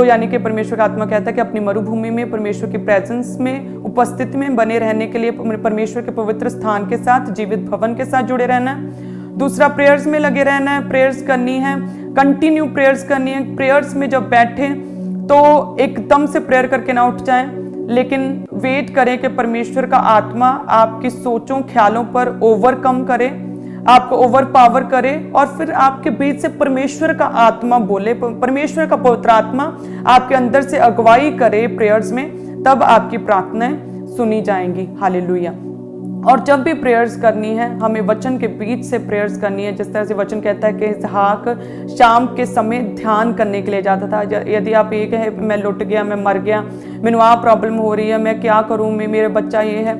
यानी कि परमेश्वर का आत्मा कहता है कि अपनी मरुभूमि में परमेश्वर की प्रेजेंस में, उपस्थिति में बने रहने के लिए परमेश्वर के पवित्र स्थान के साथ, जीवित भवन के साथ जुड़े रहना है। दूसरा, प्रेयर्स में लगे रहना है, प्रेयर्स करनी है, कंटिन्यू प्रेयर्स करनी है। प्रेयर्स में जब बैठे तो एकदम से प्रेयर करके ना उठ जाएं, लेकिन वेट करें कि परमेश्वर का आत्मा आपकी सोचों ख्यालों पर ओवरकम करे, आपको ओवर पावर करे, और फिर आपके बीच से परमेश्वर का आत्मा बोले, परमेश्वर का पवित्र आत्मा आपके अंदर से अगुवाई करे प्रेयर्स में, तब आपकी प्रार्थनाएं सुनी जाएंगी। हालेलुया। और जब भी प्रेयर्स करनी है, हमें वचन के बीच से प्रेयर्स करनी है। जिस तरह से वचन कहता है कि इसहाक शाम के समय ध्यान करने के लिए जाता था। यदि आप ये कहे मैं लुट गया, मैं मर गया, मैंने वहाँ प्रॉब्लम हो रही है, मैं क्या करूँ, मेरा बच्चा ये है,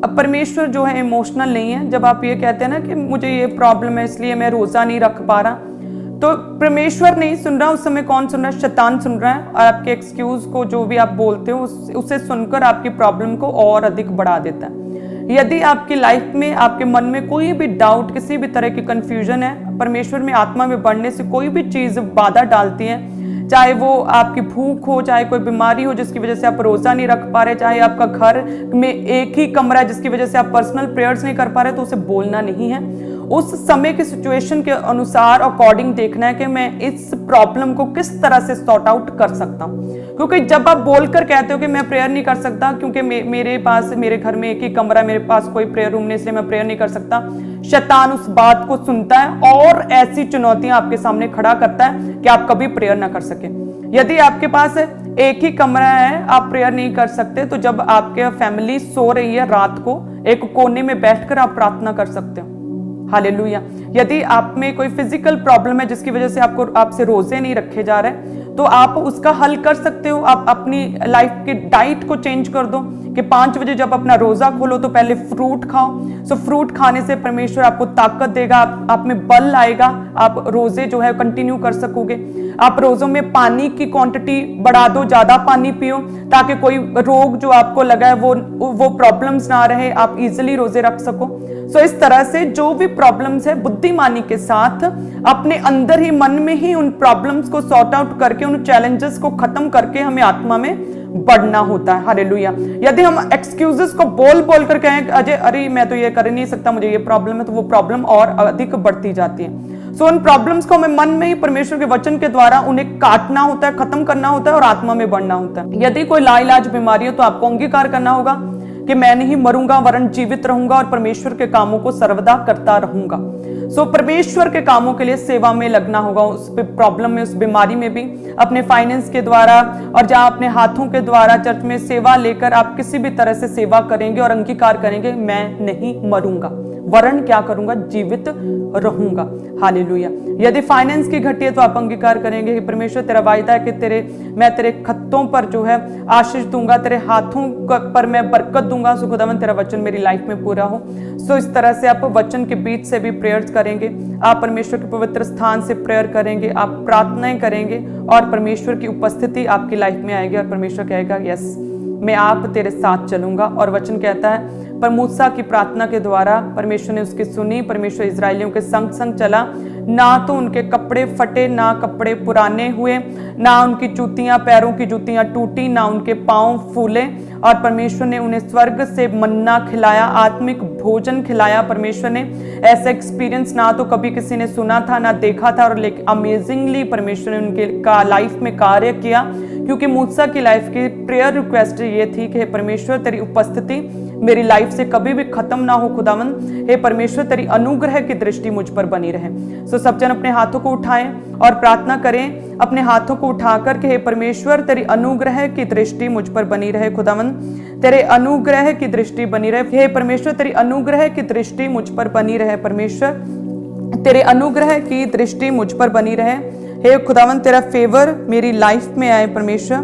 परमेश्वर जो है इमोशनल नहीं है। जब आप ये कहते हैं ना कि मुझे ये प्रॉब्लम है इसलिए मैं रोजा नहीं रख पा रहा, तो परमेश्वर नहीं सुन रहा, उस समय कौन सुन रहा है? शैतान सुन रहा है। और आपके एक्सक्यूज को, जो भी आप बोलते हो, उसे सुनकर आपकी प्रॉब्लम को और अधिक बढ़ा देता है। यदि आपकी लाइफ में, आपके मन में कोई भी डाउट, किसी भी तरह की कंफ्यूजन है, परमेश्वर में आत्मा में बढ़ने से कोई भी चीज बाधा डालती है, चाहे वो आपकी भूख हो, चाहे कोई बीमारी हो जिसकी वजह से आप रोजा नहीं रख पा रहे, चाहे आपका घर में एक ही कमरा है जिसकी वजह से आप पर्सनल प्रेयर्स नहीं कर पा रहे, तो उसे बोलना नहीं है। उस समय की सिचुएशन के अनुसार अकॉर्डिंग देखना है कि मैं इस प्रॉब्लम को किस तरह से सॉर्ट आउट कर सकता हूँ। क्योंकि जब आप बोलकर कहते हो कि मैं प्रेयर नहीं कर सकता क्योंकि मेरे घर में एक ही कमरा, मेरे पास कोई प्रेयर रूम नहीं, इसलिए मैं प्रेयर नहीं कर सकता, शैतान उस बात को सुनता है और ऐसी चुनौतियां आपके सामने खड़ा करता है कि आप कभी प्रेयर ना कर सके। यदि आपके पास एक ही कमरा है, आप प्रेयर नहीं कर सकते, तो जब आपके फैमिली सो रही है रात को, एक कोने में बैठकर आप प्रार्थना कर सकते हो। हालेलुया। यदि आप में कोई फिजिकल प्रॉब्लम है जिसकी वजह से आपसे रोजे नहीं रखे जा रहे, तो आप उसका हल कर सकते हो। आप अपनी लाइफ की डाइट को चेंज कर दो कि 5 बजे जब अपना रोजा खोलो तो पहले फ्रूट खाओ। सो फ्रूट खाने से परमेश्वर आपको ताकत देगा, आप में बल आएगा, आप रोजे जो है कंटिन्यू कर सकोगे। आप रोजों में पानी की क्वांटिटी बढ़ा दो, ज्यादा पानी पियो, ताकि कोई रोग जो आपको लगा है वो प्रॉब्लम्स ना रहे, आप इजिली रोजे रख सको। सो इस तरह से जो भी प्रॉब्लम्स है, बुद्धिमानी के साथ अपने अंदर ही, मन में ही उन प्रॉब्लम्स को सॉर्ट आउट करके, उन चैलेंजेस को खत्म करके हमें आत्मा में बढ़ना होता है। हालेलुया। यदि हम एक्सक्यूजेस को बोल कर कहें अजय अरे मैं तो ये कर नहीं सकता, मुझे ये प्रॉब्लम है, तो वो प्रॉब्लम और अधिक बढ़ती जाती है। सो उन प्रॉब्लम्स को हमें मन में ही परमेश्वर के वचन के द्वारा उन्हें काटना होता है, खत्म करना होता है और आत्मा में बढ़ना होता है। यदि कोई लाइलाज बीमारी हो तो आपको अंगीकार करना होगा कि मैं नहीं मरूंगा वरन जीवित रहूंगा और परमेश्वर के कामों को सर्वदा करता रहूंगा। सो परमेश्वर के कामों के लिए सेवा में लगना होगा, उस प्रॉब्लम में, उस बीमारी में भी, अपने फाइनेंस के द्वारा और जहां अपने हाथों के द्वारा चर्च में सेवा लेकर आप किसी भी तरह से सेवा करेंगे और अंगीकार करेंगे, मैं नहीं मरूंगा वरन क्या करूंगा, जीवित रहूंगा। हालेलुया। यदि फाइनेंस की घटी है तो आप अंगीकार करेंगे कि परमेश्वर तेरा वायदा है कि मैं तेरे खत्तों पर जो है आशीष दूंगा, तेरे हाथों पर मैं बरकत दूंगा। सो खुदावन तेरा वचन मेरी लाइफ में पूरा हो। सो इस तरह से आप वचन के बीच से भी प्रेयर्स करेंगे, आप परमेश्वर के पवित्र स्थान से प्रेयर करेंगे, आप प्रार्थनाएं करेंगे और परमेश्वर की उपस्थिति आपकी लाइफ में आएगी और परमेश्वर कहेगा यस मैं आप तेरे साथ चलूंगा। और वचन कहता है पर मूसा की प्रार्थना के द्वारा परमेश्वर ने उसकी सुनी, परमेश्वर इजरायलियों के संग संग चला, ना तो उनके कपड़े फटे, ना कपड़े पुराने हुए, ना उनकी जूतियां, पैरों की जूतियां टूटी, ना उनके पांव फूले। और परमेश्वर ने उन्हें स्वर्ग से मन्ना खिलाया, आत्मिक भोजन खिलाया। परमेश्वर ने ऐसा एक्सपीरियंस ना तो कभी किसी ने सुना था ना देखा था, और अमेजिंगली परमेश्वर ने उनके लाइफ में कार्य किया। क्योंकि मूसा की लाइफ की प्रेयर रिक्वेस्ट ये थी कि परमेश्वर तेरी उपस्थिति मेरी लाइफ से कभी भी खत्म ना हो खुदावन, हे परमेश्वर तेरी अनुग्रह की दृष्टि मुझ पर बनी रहे। सो सब जन अपने हाथों को उठाएं और प्रार्थना करें, अपने हाथों को उठाकर के हे परमेश्वर तेरी अनुग्रह की दृष्टि मुझ पर बनी रहे खुदावन, तेरे अनुग्रह की दृष्टि बनी रहे। हे परमेश्वर तेरी अनुग्रह की दृष्टि मुझ पर बनी रहे, परमेश्वर तेरे अनुग्रह की दृष्टि मुझ पर बनी रहे। हे खुदावन तेरा फेवर मेरी लाइफ में आए, परमेश्वर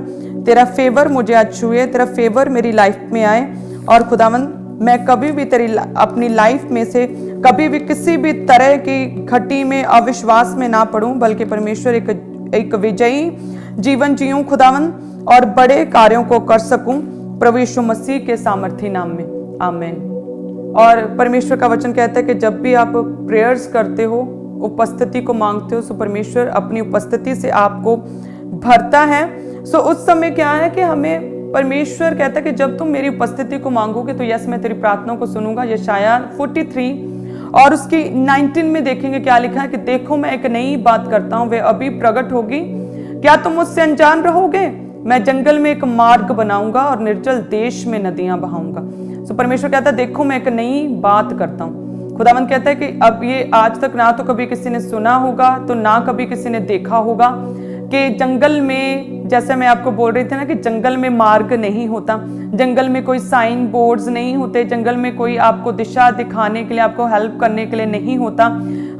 तेरा फेवर मुझे आज छुए, तेरा फेवर मेरी लाइफ में आए। और खुदावन मैं कभी भी तेरी अपनी लाइफ में से कभी भी किसी भी तरह की घटी में अविश्वास में ना पड़ूं, बल्कि परमेश्वर एक विजयी जीवन जीऊं खुदावन और बड़े कार्यों को कर सकूं प्रभु यीशु मसीह के सामर्थी नाम में, आमीन। और परमेश्वर का वचन कहता है कि जब भी आप प्रेयर्स करते हो, उपस्थिति को मांगते हो, सो परमेश्वर अपनी उपस्थिति से आपको भरता है। सो उस समय क्या है कि हमें परमेश्वर कहता है कि जब तुम मेरी उपस्थिति को मांगोगे तो यस मैं तेरी प्रार्थनाओं को सुनूंगा। यशाया 43 और उसकी 19 में देखेंगे क्या लिखा है कि देखो मैं एक नई बात करता हूं, वे अभी प्रकट होगी, क्या तुम मुझसे अनजान रहोगे? मैं जंगल में एक मार्ग बनाऊंगा और निर्जल देश में नदियां बहाऊंगा। सो परमेश्वर कहता है देखो मैं एक नई बात करता हूं। खुदावंद कहता है कि अब ये आज तक ना तो कभी किसी ने सुना होगा, तो ना कभी किसी ने देखा होगा कि जंगल में, जैसे मैं आपको बोल रही थी ना कि जंगल में मार्ग नहीं होता, जंगल में कोई साइन बोर्ड्स नहीं होते, जंगल में कोई आपको दिशा दिखाने के लिए, आपको हेल्प करने के लिए नहीं होता।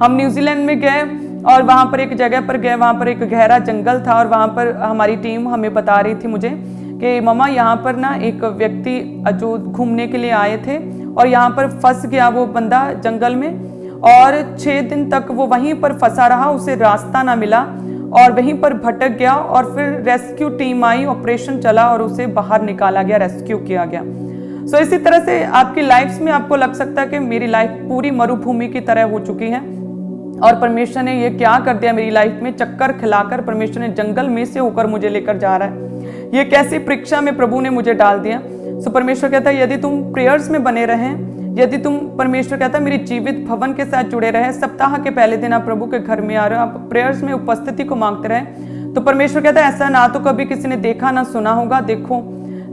हम न्यूजीलैंड में गए और वहाँ पर एक जगह पर गए, वहाँ पर एक गहरा जंगल था और वहाँ पर हमारी टीम हमें बता रही थी मुझे कि ममा यहाँ पर ना एक व्यक्ति जो घूमने के लिए आए थे और यहाँ पर फंस गया वो बंदा जंगल में, और 6 दिन तक वो वहीं पर फंसा रहा, उसे रास्ता ना मिला और वहीं पर भटक गया और फिर रेस्क्यू टीम आई, ऑपरेशन चला और उसे बाहर निकाला गया, रेस्क्यू किया गया। सो इसी तरह से आपकी लाइफ में आपको लग सकता है कि मेरी लाइफ पूरी मरुभूमि की तरह हो चुकी है और परमेश्वर ने ये क्या कर दिया मेरी लाइफ में, चक्कर खिलाकर परमेश्वर ने जंगल में से होकर मुझे लेकर जा रहा है। ये कैसी परीक्षा में प्रभु ने मुझे डाल दिया। सो परमेश्वर कहता है यदि तुम प्रेयर्स में बने रहें, यदि तुम, परमेश्वर कहता है मेरी जीवित भवन के साथ जुड़े रहे, सप्ताह के पहले दिन आप प्रभु के घर में आ रहे हो, आप प्रेयर्स में उपस्थिति को मांगते रहे, तो परमेश्वर कहता है ऐसा ना तो कभी किसी ने देखा ना सुना होगा, देखो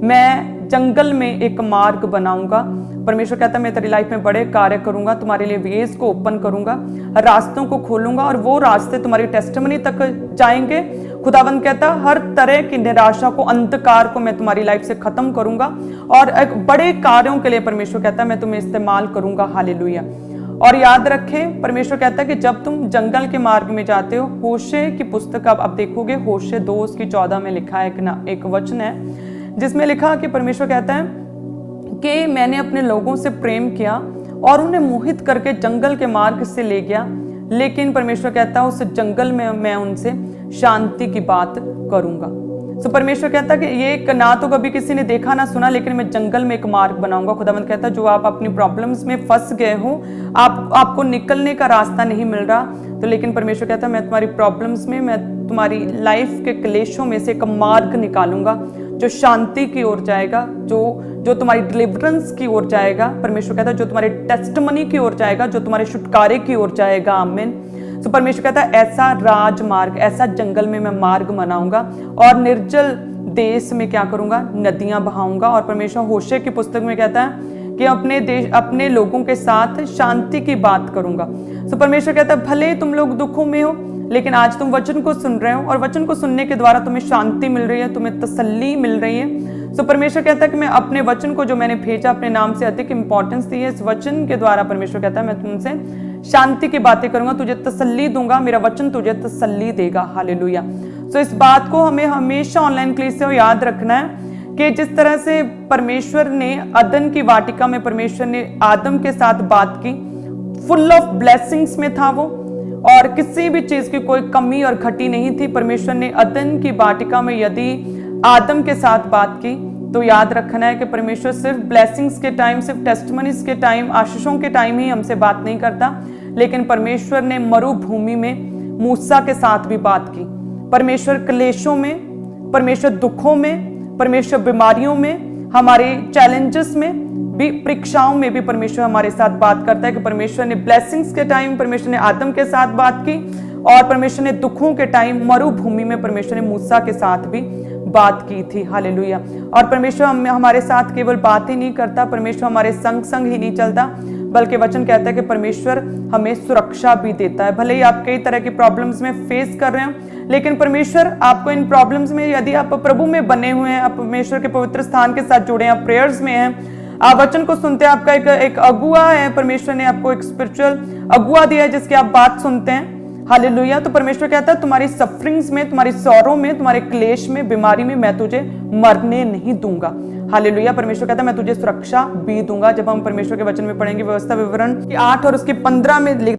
मैं जंगल में एक मार्ग बनाऊंगा। परमेश्वर कहता है मैं तेरी लाइफ में बड़े कार्य करूंगा, तुम्हारे लिए वेज को ओपन करूंगा, रास्तों को खोलूंगा और वो रास्ते तुम्हारी टेस्टिमनी तक जाएंगे। खुदावंद कहता है हर तरह की निराशा को, अंधकार को मैं तुम्हारी लाइफ से खत्म करूंगा और एक बड़े कार्यों के लिए परमेश्वर कहता है मैं तुम्हें इस्तेमाल करूंगा। हालेलुया। और याद रखें परमेश्वर कहता है कि जब तुम जंगल के मार्ग में जाते हो, होशे की पुस्तक आप देखोगे, होशे 2:14 में लिखा है एक वचन है जिसमें लिखा कि परमेश्वर कहता है कि मैंने अपने लोगों से प्रेम किया और उन्हें मोहित करके जंगल के मार्ग से ले गया, लेकिन परमेश्वर कहता है उस जंगल में मैं उनसे शांति की बात करूंगा। सो परमेश्वर कहता है कि ये ना तो कभी किसी ने देखा ना सुना, लेकिन मैं जंगल में एक मार्ग बनाऊंगा। खुदावंद कहता है जो आप अपनी प्रॉब्लम्स में फंस गए हो, आपको निकलने का रास्ता नहीं मिल रहा, तो लेकिन परमेश्वर कहता है मैं तुम्हारी प्रॉब्लम्स में, मैं तुम्हारी लाइफ के क्लेशों में से एक मार्ग निकालूंगा जो शांति की ओर जाएगा, जो तुम्हारी डिलीवरेंस की ओर जाएगा। परमेश्वर कहता है जो तुम्हारे टेस्टिमनी की ओर जाएगा, जो तुम्हारे छुटकारे की ओर जाएगा। आमीन। तो परमेश्वर कहता है ऐसा राजमार्ग, ऐसा जंगल में मैं मार्ग बनाऊंगा और निर्जल देश में क्या करूंगा, नदियां बहाऊंगा। और परमेश्वर होशे की पुस्तक में कहता है कि अपने लोगों के साथ शांति की बात करूंगा। तो परमेश्वर कहता है भले तुम लोग दुखों में हो, लेकिन आज तुम वचन को सुन रहे हो और वचन को सुनने के द्वारा तुम्हें शांति मिल रही है, तुम्हें तसल्ली मिल रही है। तो परमेश्वर कहता है कि मैं अपने वचन को जो मैंने भेजा, अपने नाम से अधिक इंपॉर्टेंस दी है, इस वचन के द्वारा परमेश्वर कहता है मैं तुमसे शांति की बातें करूंगा, तुझे तसल्ली दूंगा, मेरा वचन तुझे तसल्ली देगा। हालेलुया। तो इस बात को हमें हमेशा ऑनलाइन क्लास से याद रखना है कि जिस तरह से परमेश्वर ने अदन की वाटिका में परमेश्वर ने आदम के साथ बात की, फुल ऑफ ब्लेसिंग्स में था वो और किसी भी चीज की कोई कमी और घटी नहीं थी। परमेश्वर ने अदन की वाटिका में यदि आदम के साथ बात की, तो याद रखना है कि परमेश्वर सिर्फ ब्लेसिंग्स के टाइम, सिर्फ टेस्टिमनीज के टाइम, आशीषों के टाइम ही हमसे बात नहीं करता, लेकिन परमेश्वर ने मरुभूमि में मूसा के साथ भी बात की। परमेश्वर क्लेशों में, परमेश्वर दुखों में, परमेश्वर बीमारियों में, हमारे चैलेंजेस में भी, परीक्षाओं में भी परमेश्वर हमारे साथ बात करता है। कि परमेश्वर ने ब्लेसिंग्स के टाइम परमेश्वर ने आदम के साथ बात की और परमेश्वर ने दुखों के टाइम मरुभूमि में परमेश्वर ने मूसा के साथ भी बात की थी। हालेलुया। और परमेश्वर हमारे साथ केवल बात ही नहीं करता, परमेश्वर हमारे संग संग ही नहीं चलता, बल्कि वचन कहता है कि परमेश्वर हमें सुरक्षा भी देता है। भले ही आप कई तरह की प्रॉब्लम्स में फेस कर रहे हो, लेकिन परमेश्वर आपको इन प्रॉब्लम्स में, यदि आप प्रभु में बने हुए हैं, आप परमेश्वर के पवित्र स्थान के साथ जुड़े हैं, आप प्रेयर्स में हैं, आप वचन को सुनते हैं, आपका एक अगुआ है, परमेश्वर ने आपको एक स्पिरिचुअल अगुआ दिया है जिसकी आप बात सुनते हैं। हालेलुया। तो परमेश्वर कहता है तुम्हारी सफरिंग्स में, तुम्हारी सौरों में, तुम्हारे क्लेश में, बीमारी में मैं तुझे मरने नहीं दूंगा। हालेलुया। परमेश्वर कहता है मैं तुझे सुरक्षा भी दूंगा। जब हम परमेश्वर के वचन में पढ़ेंगे व्यवस्था विवरण 8 और उसके 15 में